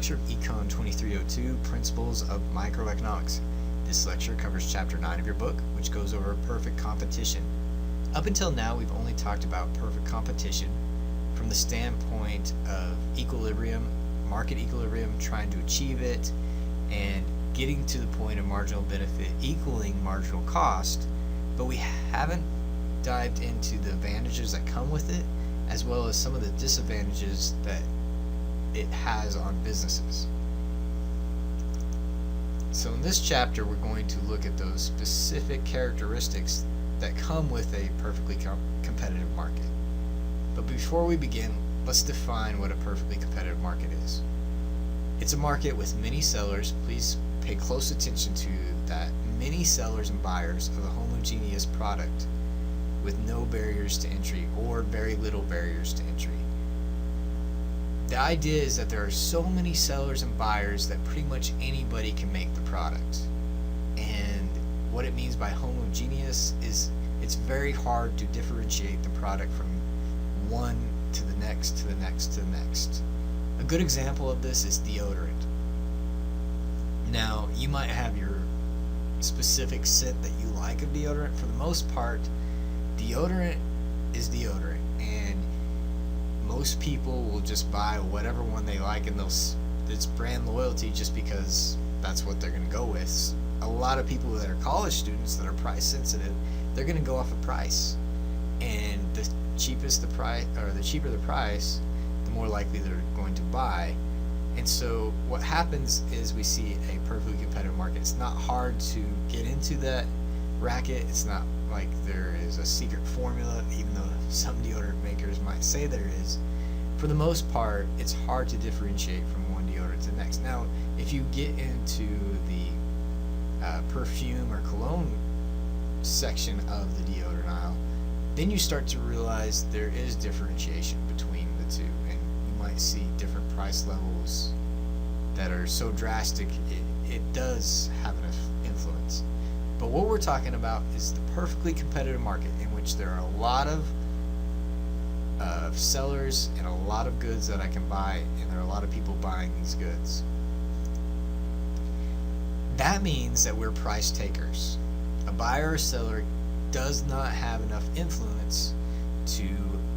lecture of Econ 2302, Principles of Microeconomics. This lecture covers Chapter 9 of your book, which goes over perfect competition. Up until now, we've only talked about perfect competition from the standpoint of equilibrium, market equilibrium, trying to achieve it, and getting to the point of marginal benefit equaling marginal cost, but we haven't dived into the advantages that come with it, as well as some of the disadvantages that it has on businesses. So in this chapter, we're going to look at those specific characteristics that come with a perfectly competitive market. But before we begin, let's define what a perfectly competitive market is. It's a market with many sellers. Please pay close attention to that. Many sellers and buyers of a homogeneous product with no barriers to entry or very little barriers to entry. The idea is that there are so many sellers and buyers that pretty much anybody can make the product. And what it means by homogeneous is it's very hard to differentiate the product from one to the next, to the next, to the next. A good example of this is deodorant. Now, you might have your specific scent that you like of deodorant. For the most part, deodorant is deodorant, and most people will just buy whatever one they like, and it's brand loyalty just because that's what they're going to go with. A lot of people that are college students that are price sensitive, they're going to go off of price, and the cheaper the price, the more likely they're going to buy. And so what happens is we see a perfectly competitive market. It's not hard to get into that racket. It's not like there is a secret formula, even though some deodorant makers might say there is. For the most part, it's hard to differentiate from one deodorant to the next. Now, if you get into the perfume or cologne section of the deodorant aisle, then you start to realize there is differentiation between the two, and you might see different price levels that are so drastic it does have an influence. But what we're talking about is the perfectly competitive market in which there are a lot of sellers and a lot of goods that I can buy, and there are a lot of people buying these goods. That means that we're price takers. A buyer or seller does not have enough influence to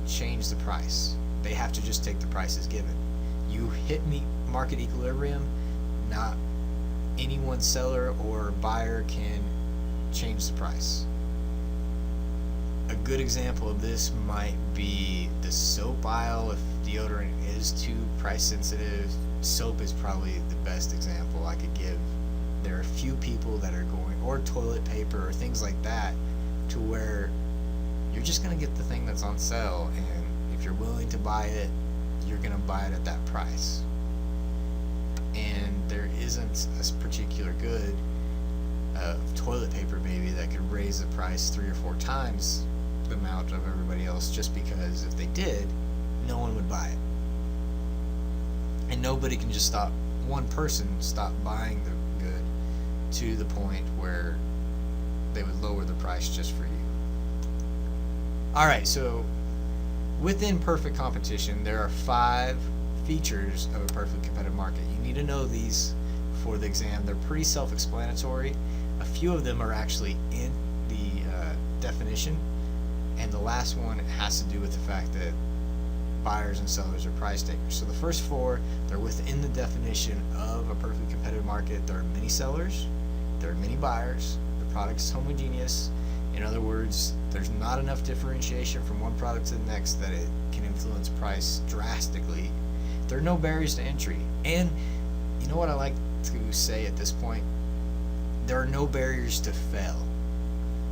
change the price. They have to just take the price as given. You hit market equilibrium, not any one seller or buyer can change the price. A good example of this might be the soap aisle. If deodorant is too price sensitive, soap is probably the best example I could give. There are a few people that are going, or toilet paper or things like that, to where you're just going to get the thing that's on sale, and if you're willing to buy it, you're going to buy it at that price. And there isn't a particular good toilet paper maybe that could raise the price 3 or 4 times the amount of everybody else, just because if they did, no one would buy it. And nobody can just one person stop buying the good to the point where they would lower the price just for you. Alright, so within perfect competition, there are 5 features of a perfectly competitive market. You need to know these for the exam. They're pretty self-explanatory. A few of them are actually in the definition, and the last one has to do with the fact that buyers and sellers are price takers. So the first 4, they're within the definition of a perfectly competitive market. There are many sellers, there are many buyers, the product is homogeneous. In other words, there's not enough differentiation from one product to the next that it can influence price drastically. There are no barriers to entry. And you know what I like to say at this point? There are no barriers to fail.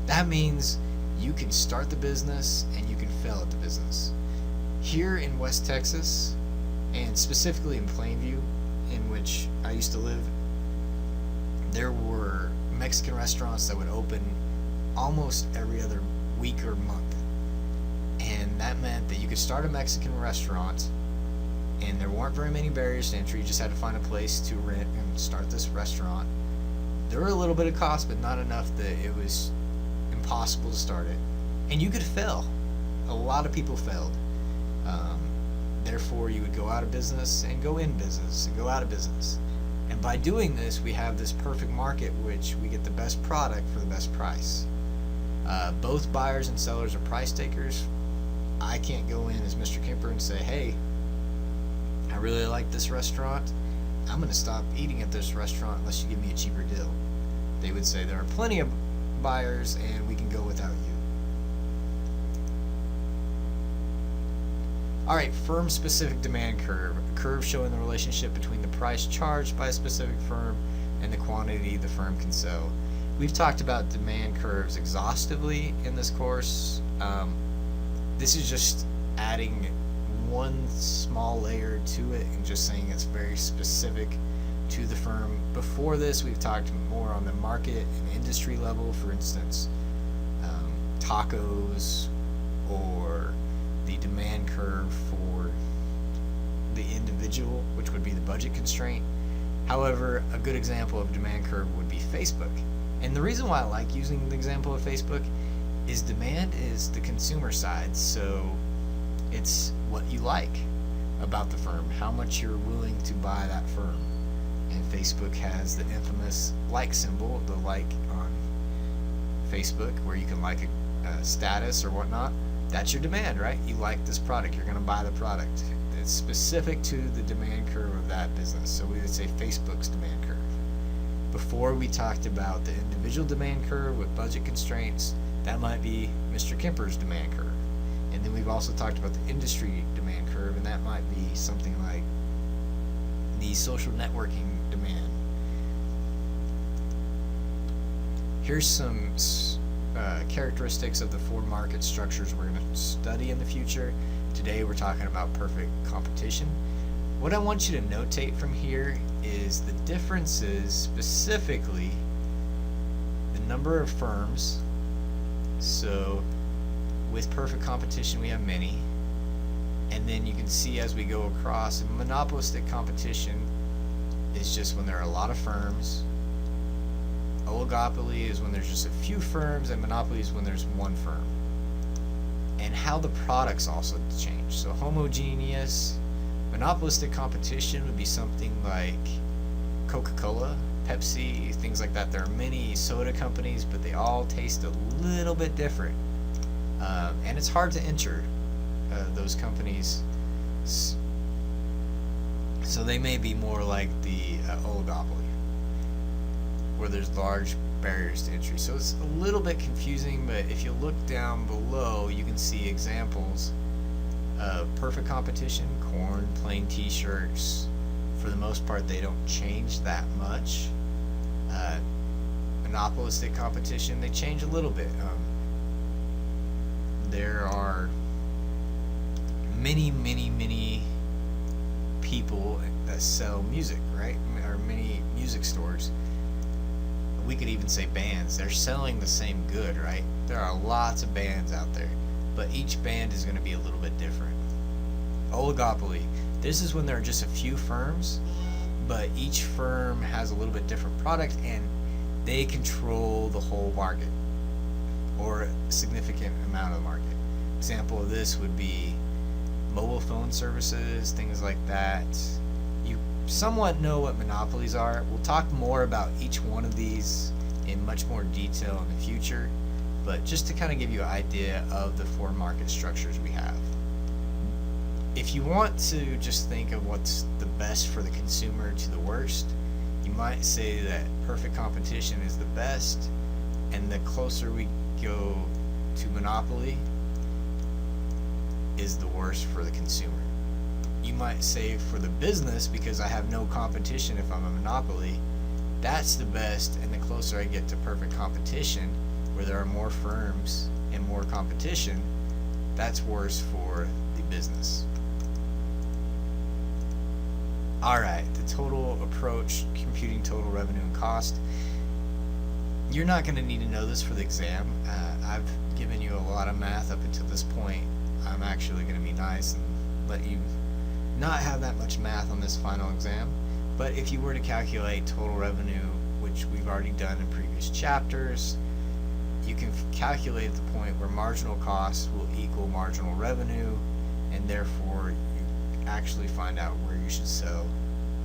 That means you can start the business and you can fail at the business. Here in West Texas, and specifically in Plainview, in which I used to live, there were Mexican restaurants that would open almost every other week or month. And that meant that you could start a Mexican restaurant, and there weren't very many barriers to entry. You just had to find a place to rent and start this restaurant. There were a little bit of cost, but not enough that it was impossible to start it. And you could fail. A lot of people failed. therefore you would go out of business and go in business and go out of business. And by doing this, we have this perfect market which we get the best product for the best price. Both buyers and sellers are price takers. I can't go in as Mr. Kemper and say, hey, I really like this restaurant. I'm going to stop eating at this restaurant unless you give me a cheaper deal. They would say there are plenty of buyers and we can go without you. Alright, firm-specific demand curve. A curve showing the relationship between the price charged by a specific firm and the quantity the firm can sell. We've talked about demand curves exhaustively in this course. This is just adding one small layer to it and just saying it's very specific to the firm. Before this, we've talked more on the market and industry level, for instance, tacos, or the demand curve for the individual, which would be the budget constraint. However, a good example of demand curve would be Facebook. And the reason why I like using the example of Facebook is demand is the consumer side, so it's what you like about the firm, how much you're willing to buy that firm. And Facebook has the infamous like symbol, the like on Facebook, where you can like a status or whatnot. That's your demand, right? You like this product, you're going to buy the product. It's specific to the demand curve of that business, so we would say Facebook's demand curve. Before, we talked about the individual demand curve with budget constraints. That might be Mr. Kemper's demand curve. And then we've also talked about the industry demand curve, and that might be something like the social networking demand. Here's some characteristics of the four market structures we're going to study in the future. Today we're talking about perfect competition. What I want you to notate from here is the differences, specifically the number of firms. So with perfect competition we have many, and then you can see as we go across, monopolistic competition is just when there are a lot of firms. Oligopoly is when there's just a few firms, and monopoly is when there's one firm. And how the products also change. So homogeneous, monopolistic competition would be something like Coca-Cola, Pepsi, things like that. There are many soda companies, but they all taste a little bit different. And it's hard to enter those companies. So they may be more like the oligopoly, where there's large barriers to entry. So it's a little bit confusing, but if you look down below, you can see examples of perfect competition. Corn, plain t-shirts. For the most part, they don't change that much. Monopolistic competition, they change a little bit. There are many people that sell music, right? Or many music stores. We could even say bands. They're selling the same good, right? There are lots of bands out there, but each band is going to be a little bit different. Oligopoly. This is when there are just a few firms, but each firm has a little bit different product, and they control the whole market, or a significant amount of the market. Example of this would be mobile phone services, things like that. You somewhat know what monopolies are. We'll talk more about each one of these in much more detail in the future, but just to kind of give you an idea of the four market structures we have. If you want to just think of what's the best for the consumer to the worst, you might say that perfect competition is the best, and the closer we go to monopoly is the worst for the consumer. You might say for the business, because I have no competition if I'm a monopoly, that's the best, and the closer I get to perfect competition, where there are more firms and more competition, that's worse for the business. Alright, the total approach, computing total revenue and cost. You're not going to need to know this for the exam. I've given you a lot of math up until this point. I'm actually going to be nice and let you not have that much math on this final exam. But if you were to calculate total revenue, which we've already done in previous chapters, you can calculate at the point where marginal costs will equal marginal revenue, and therefore you actually find out where you should sell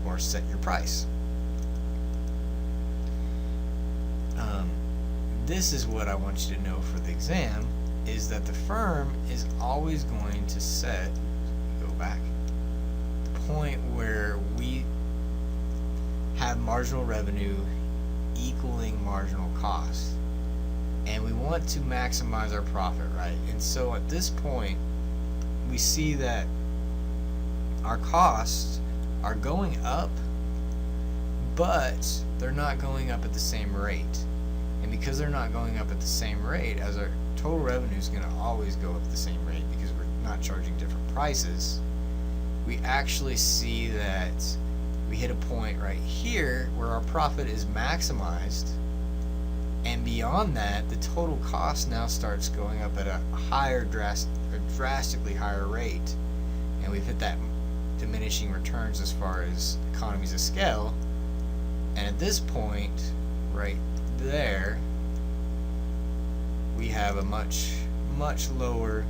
or set your price. This is what I want you to know for the exam, is that the firm is always going to set, go back, the point where we have marginal revenue equaling marginal cost. And we want to maximize our profit, right? And so at this point, we see that our costs are going up, but they're not going up at the same rate. And because they're not going up at the same rate, as our total revenue is going to always go up at the same rate because we're not charging different prices, we actually see that we hit a point right here where our profit is maximized, and beyond that, the total cost now starts going up at a higher, drastically higher rate, and we've hit that diminishing returns as far as economies of scale. And at this point, right there, we have a much lower,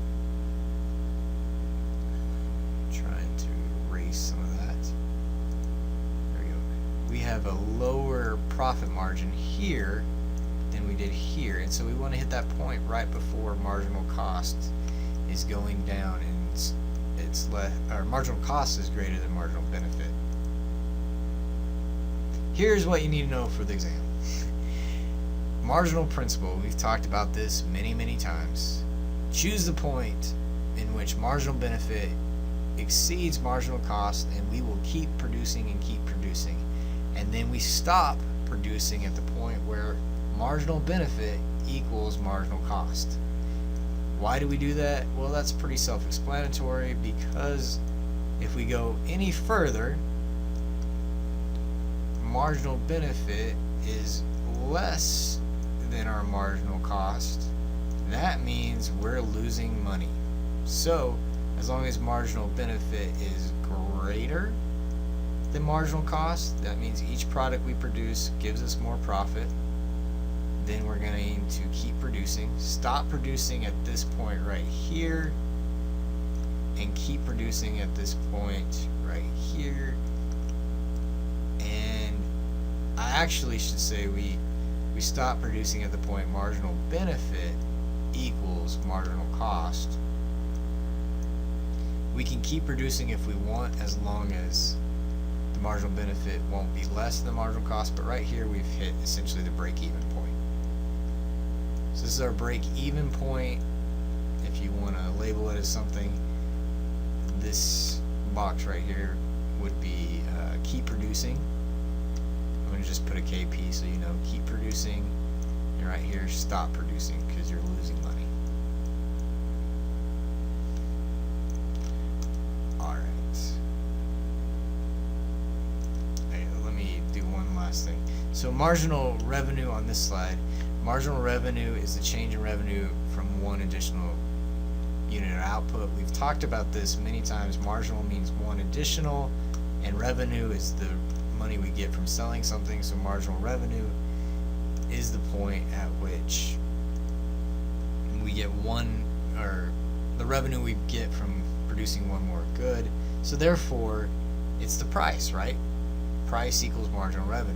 trying to erase some of that, there we go, we have a lower profit margin here than we did here, and so we want to hit that point right before marginal cost is going down, and it's less, our marginal cost is greater than marginal benefit. Here's what you need to know for the exam. Marginal principle, we've talked about this many times. Choose the point in which marginal benefit exceeds marginal cost, and we will keep producing and keep producing. And then we stop producing at the point where marginal benefit equals marginal cost. Why do we do that? Well, that's pretty self-explanatory, because if we go any further, marginal benefit is less than our marginal cost. That means we're losing money. So as long as marginal benefit is greater than marginal cost, that means each product we produce gives us more profit. Then we're going to keep producing, stop producing at this point right here, and keep producing at this point right here. And I actually should say we stop producing at the point marginal benefit equals marginal cost. We can keep producing if we want, as long as the marginal benefit won't be less than the marginal cost, but right here we've hit essentially the break-even point. So this is our break-even point. If you want to label it as something, this box right here would be keep producing. I'm going to just put a KP so you know, keep producing, and right here stop producing, because you're losing money. Alright. Okay, let me do one last thing. So marginal revenue on this slide. Marginal revenue is the change in revenue from one additional unit of output. We've talked about this many times. Marginal means one additional, and revenue is the money we get from selling something. So marginal revenue is the point at which we get one, or the revenue we get from producing one more good. So therefore it's the price, right? Price equals marginal revenue.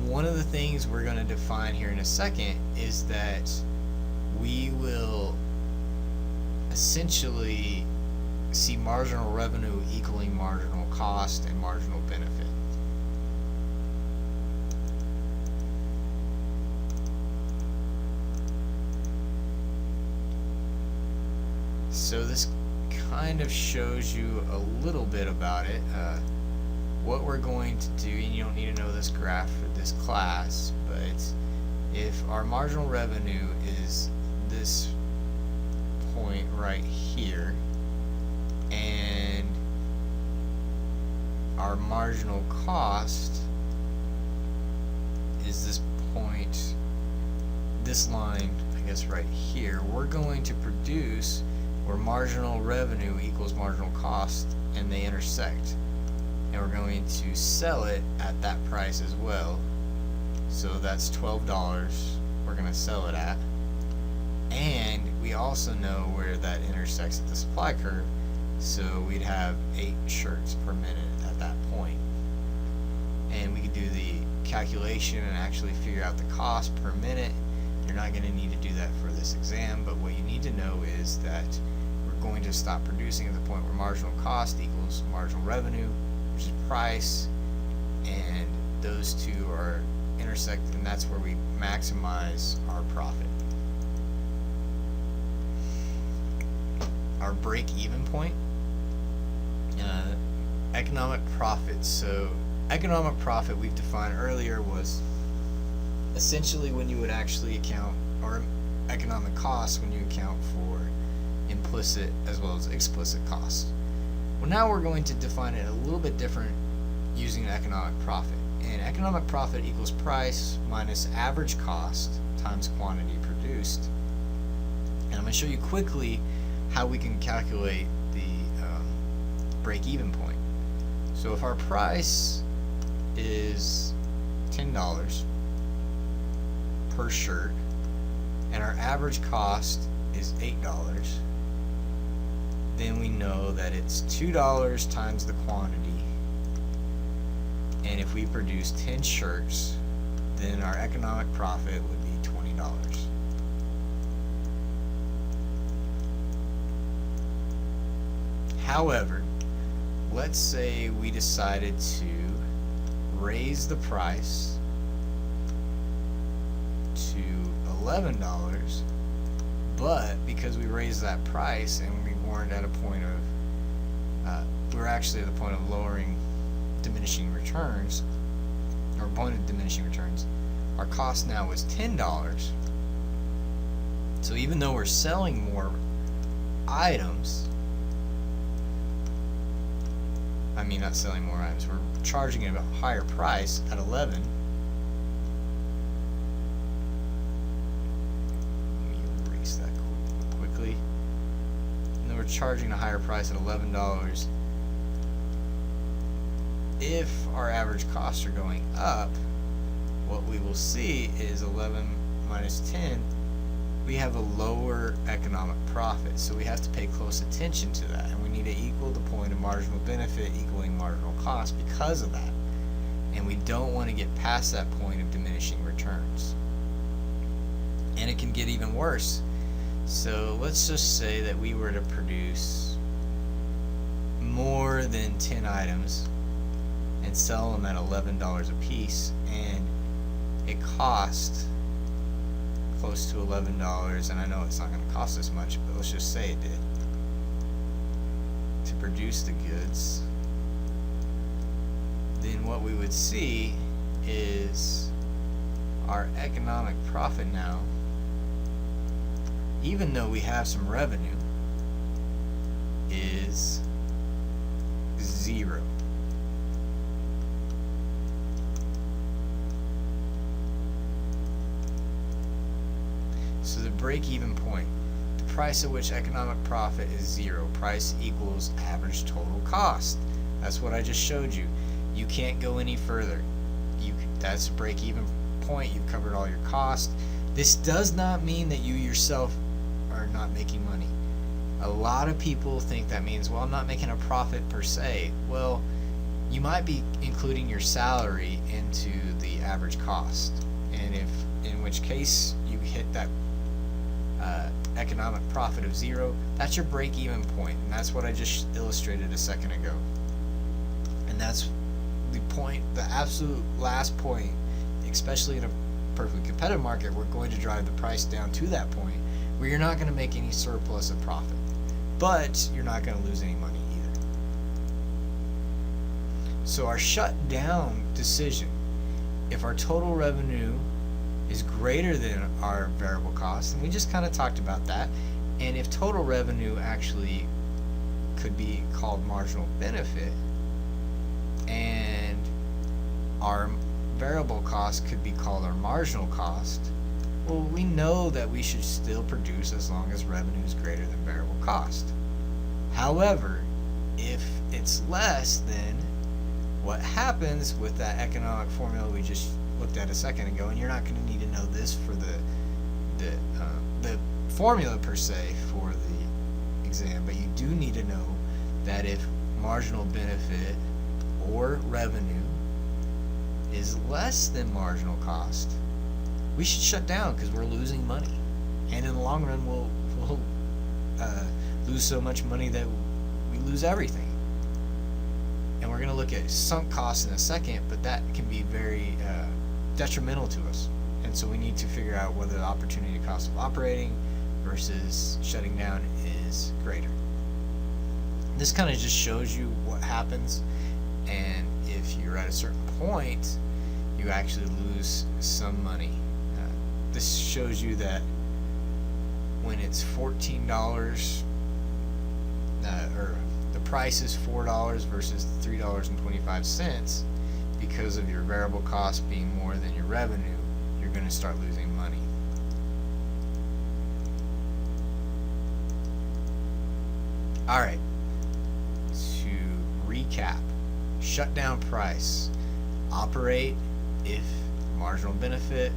One of the things we're going to define here in a second is that we will essentially see marginal revenue equaling marginal cost and marginal benefit. So this kind of shows you a little bit about it. What we're going to do, and you don't need to know this graph for this class, but if our marginal revenue is this point right here, and our marginal cost is this point, this line, I guess right here, we're going to produce where marginal revenue equals marginal cost and they intersect. And we're going to sell it at that price as well. So that's $12 we're going to sell it at. And we also know where that intersects at the supply curve. So we'd have 8 shirts per minute at that point. And we could do the calculation and actually figure out the cost per minute. You're not going to need to do that for this exam, but what you need to know is that we're going to stop producing at the point where marginal cost equals marginal revenue, which is price, and those two are intersected, and that's where we maximize our profit. Our break-even point, economic profit. So economic profit we've defined earlier was essentially when you would actually account, or economic costs when you account for implicit as well as explicit costs. Well, now we're going to define it a little bit different using economic profit. And economic profit equals price minus average cost times quantity produced. And I'm going to show you quickly how we can calculate the break-even point. So if our price is $10 per shirt and our average cost is $8, then we know that it's $2 times the quantity, and if we produce 10 shirts, then our economic profit would be $20. However, let's say we decided to raise the price to $11, but because we raised that price and we weren't at a point of, we were actually at the point of lowering diminishing returns, or point of diminishing returns, our cost now was $10. So even though we're selling more items, I mean not selling more items, we're charging at a higher price at 11. Let me erase that quickly. And then we're charging a higher price at $11. If our average costs are going up, what we will see is 11 minus 10, we have a lower economic profit. So we have to pay close attention to that, and we need to equal the point of marginal benefit equaling marginal cost because of that. And we don't want to get past that point of diminishing returns. And it can get even worse. So let's just say that we were to produce more than 10 items and sell them at $11 a piece, and it cost close to $11, and I know it's not going to cost as much, but let's just say it did, to produce the goods. Then what we would see is our economic profit now, even though we have some revenue, is 0. So the break-even point, the price at which economic profit is 0. Price equals average total cost. That's what I just showed you. You can't go any further. That's a break-even point. You've covered all your costs. This does not mean that you yourself are not making money. A lot of people think that means, well, I'm not making a profit per se. Well, you might be including your salary into the average cost, and in which case you hit that economic profit of 0, that's your break-even point, and that's what I just illustrated a second ago. And that's the point, the absolute last point, especially in a perfectly competitive market. We're going to drive the price down to that point where you're not going to make any surplus of profit, but you're not going to lose any money either. So our shutdown decision, if our total revenue is greater than our variable cost, and we just kind of talked about that, and if total revenue actually could be called marginal benefit, and our variable cost could be called our marginal cost, well, we know that we should still produce as long as revenue is greater than variable cost. However, if it's less, then what happens with that economic formula we just looked at a second ago, and you're not going to need to know this for the formula per se for the exam, but you do need to know that if marginal benefit or revenue is less than marginal cost, we should shut down because we're losing money, and in the long run we'll lose so much money that we lose everything. And we're going to look at sunk costs in a second, but that can be very detrimental to us, and so we need to figure out whether the opportunity cost of operating versus shutting down is greater. This kind of just shows you what happens, and if you're at a certain point, you actually lose some money. This shows you that when it's $14, or the price is $4 versus $3.25, because of your variable cost being more than your revenue, you're going to start losing money. Alright, to recap, shutdown price, operate if marginal benefit,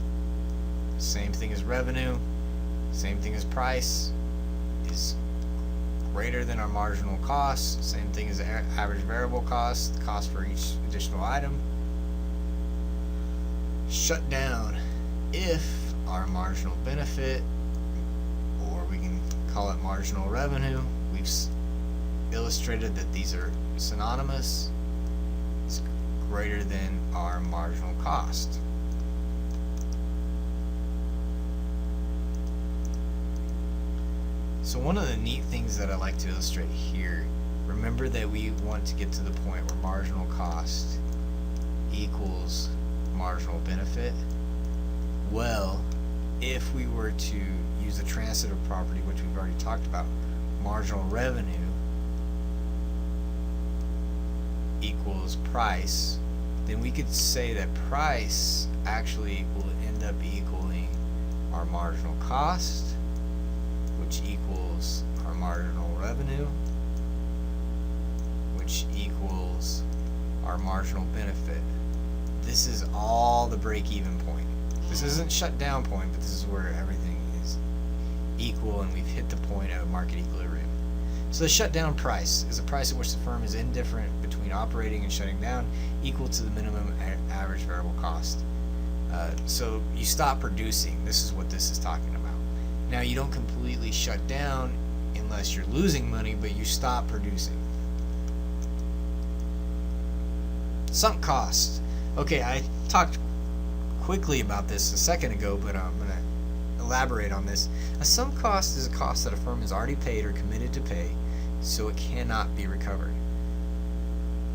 same thing as revenue, same thing as price, is greater than our marginal cost, same thing as average variable cost, the cost for each additional item. Shut down if our marginal benefit, or we can call it marginal revenue, we've illustrated that these are synonymous, is greater than our marginal cost. So one of the neat things that I like to illustrate here, remember that we want to get to the point where marginal cost equals marginal benefit. Well, if we were to use the transitive property, which we've already talked about, marginal revenue equals price, then we could say that price actually will end up equaling our marginal cost, which equals our marginal revenue, which equals our marginal benefit. This is all the break-even point. This isn't shutdown point, but this is where everything is equal and we've hit the point of market equilibrium. So the shutdown price is a price at which the firm is indifferent between operating and shutting down, equal to the minimum average variable cost. So you stop producing. This is what this is talking about. Now, you don't completely shut down unless you're losing money, but you stop producing. Sunk cost. Okay, I talked quickly about this a second ago, but I'm going to elaborate on this. A sunk cost is a cost that a firm has already paid or committed to pay, so it cannot be recovered.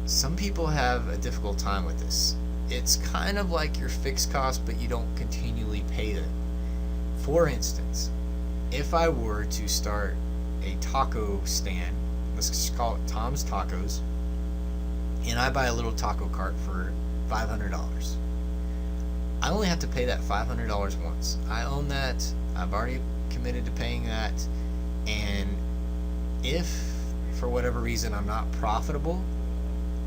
Some people have a difficult time with this. It's kind of like your fixed cost, but you don't continually pay them. For instance, if I were to start a taco stand, let's just call it Tom's Tacos, and I buy a little taco cart for $500. I only have to pay that $500 once. I own that. I've already committed to paying that. And if, for whatever reason, I'm not profitable,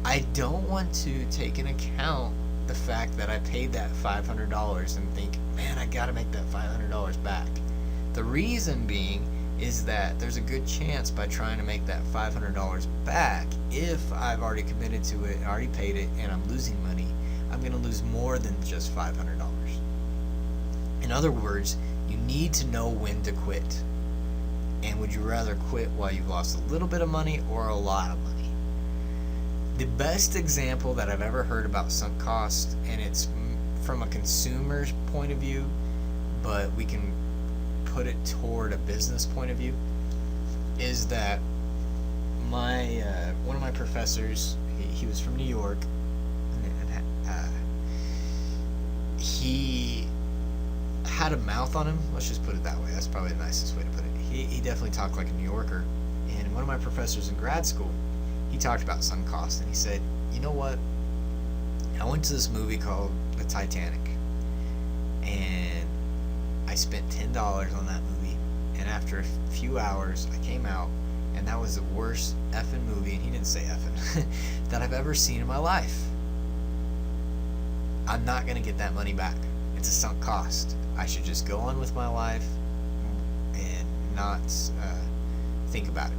I don't want to take into account the fact that I paid that $500 and think, man, I gotta make that $500 back. The reason being is that there's a good chance by trying to make that $500 back, if I've already committed to it, already paid it, and I'm losing money, I'm going to lose more than just $500. In other words, you need to know when to quit. And would you rather quit while you've lost a little bit of money or a lot of money? The best example that I've ever heard about sunk cost, and it's from a consumer's point of view, but we can put it toward a business point of view, is that one of my professors, he was from New York, and he had a mouth on him. Let's just put it that way. That's probably the nicest way to put it. He definitely talked like a New Yorker. And one of my professors in grad school, he talked about sunk cost, and he said, you know what? I went to this movie called The Titanic, and I spent $10 on that movie, and after a few hours, I came out, and that was the worst effing movie, and he didn't say effing, that I've ever seen in my life. I'm not going to get that money back. It's a sunk cost. I should just go on with my life and not think about it.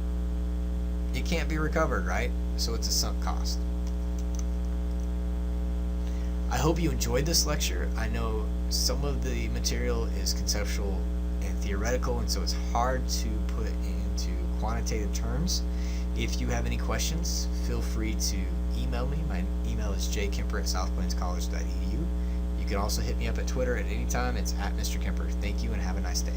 it can't be recovered, right? So it's a sunk cost. I hope you enjoyed this lecture. I know some of the material is conceptual and theoretical, and so it's hard to put into quantitative terms. If you have any questions, feel free to email me. My email is jkemper@southplainscollege.edu. You can also hit me up at Twitter at any time. It's @Mr. Kemper. Thank you and have a nice day.